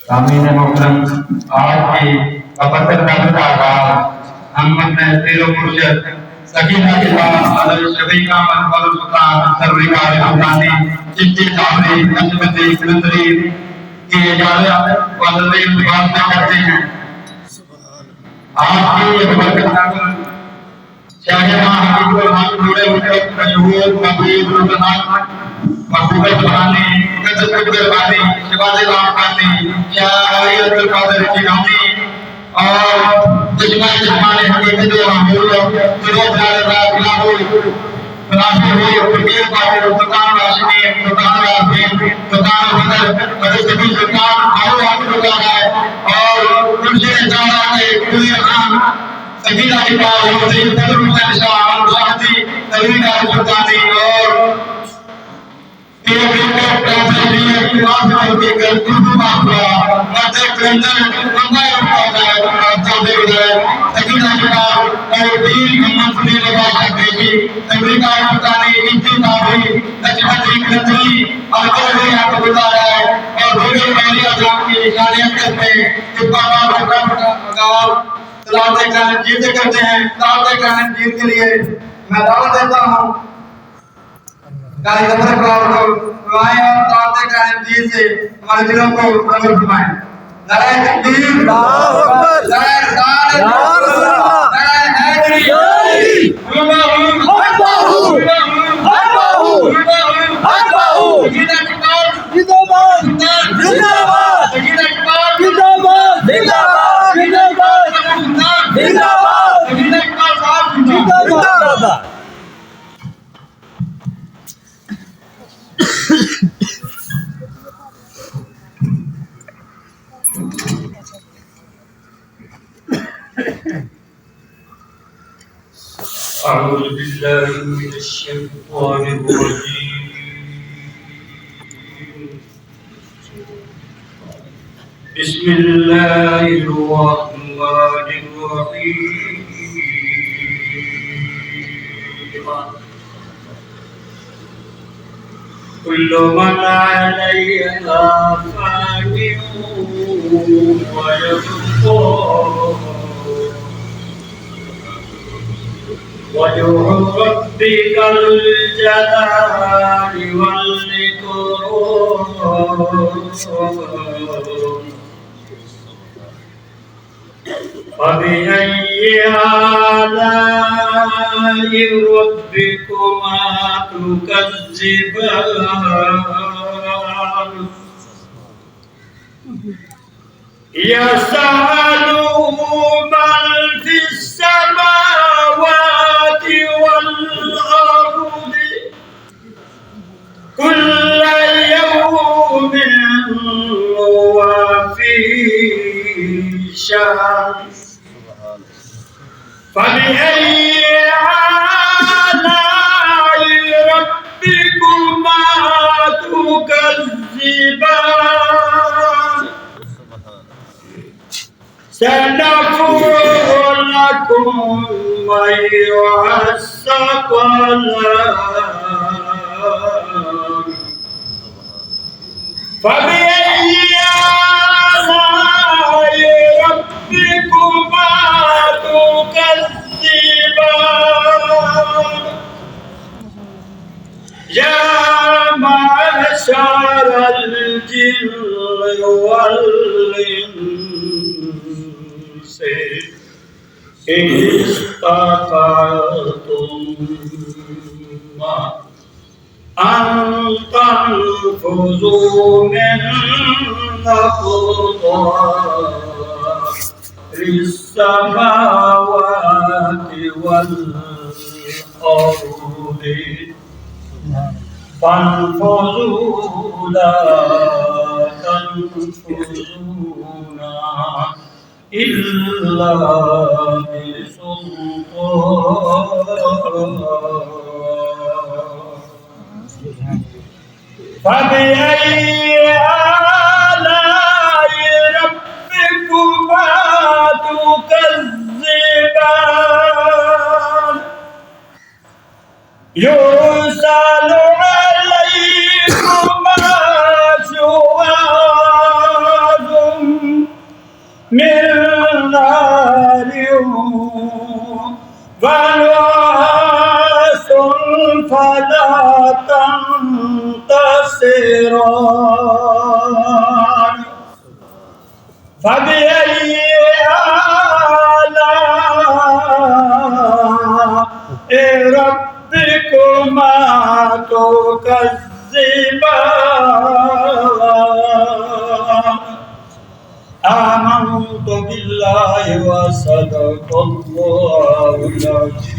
सामने मोहतरम आज की बरकत का आगाज हम अपने पीरो मुर्शिद सकीना के साथ अदब शबी का मनफल सुल्तान सरकार सुल्तानी चिश्ती साहबी नजबती नजरी की इजाजत व नजर इत्तिबार से करते हैं। आज की ये बरकत शायद हकीकत हम जुड़े हुए मशहूर कबीर रुकनात महबूब बनाने कदर बानी शिवाजी रामपानी शायद कादर जिलानी और जिस्मानी हकीकत महमूद फिरोज राज लाहौर राशि हुई फकीर पाटिल सुल्तान राशिदी सुल्तान राशिद सुल्तान बदर बदर सुल्तान आओ आप लोग है और मुर्शिद जाना के कुली खान सकीना के पास होते कदर हुसैन शाह अब्दुल्लाजी तरीका सुल्तानी और ये बेटे प्रांतीय की बात करके गलती माफिया मध्य केंद्र बंगाल का रास्ता दे रहा है सकीना के पास और तीन मंत्री लगा सकते हैं तरीका सुल्तानी इनकी काफी नजबती नजरी और कोई आपको बता रहा है और दूसरे पहले आजाम की निशानियत करते हैं कि बाबा का गांव तलाते कायम जीते करते हैं तलाते कायम जीत के लिए मैं दावा देता हूं कार्यक्रम को दुआएं और तलाते कायम जीत से हमारे दिलों को अमर फरमाएं। नारायण तकबीर अल्लाहू अकबर नारायण रिसालत या रसूल अल्लाह नारायण हैदरी अल्लाहू अकबर जिंदाबाद जिंदाबाद जिंदाबाद जिंदाबाद जिंदाबाद जिंदाबाद जिंदाबाद जिंदाबाद أعوذ بالله من الشيطان الرجيم بسم الله الرحمن الرحيم كل من عليها فان ويبقى وجه ربك الجلال والإكرام فبأي آلاء ربكما تكذبان يسأله من في السماوات والأرض كل يوم هو في شأن فبأي آلاء ربكما تكذبان سنفرغ لكم أيها الثقلان فبأي آلاء ربكما تكذبان يا معشر الجن والإنس إن استطعتم أن تنفذوا من أقطار السماوات والأرض فانفذوا لا تنفذون إلا بسلطان فبأي آلاء ربكما تكذبان يرسل عليكما شواظ فلا تنتصران فبأي آلاء ربكما تكذبان آمنت بالله وصدق الله العظيم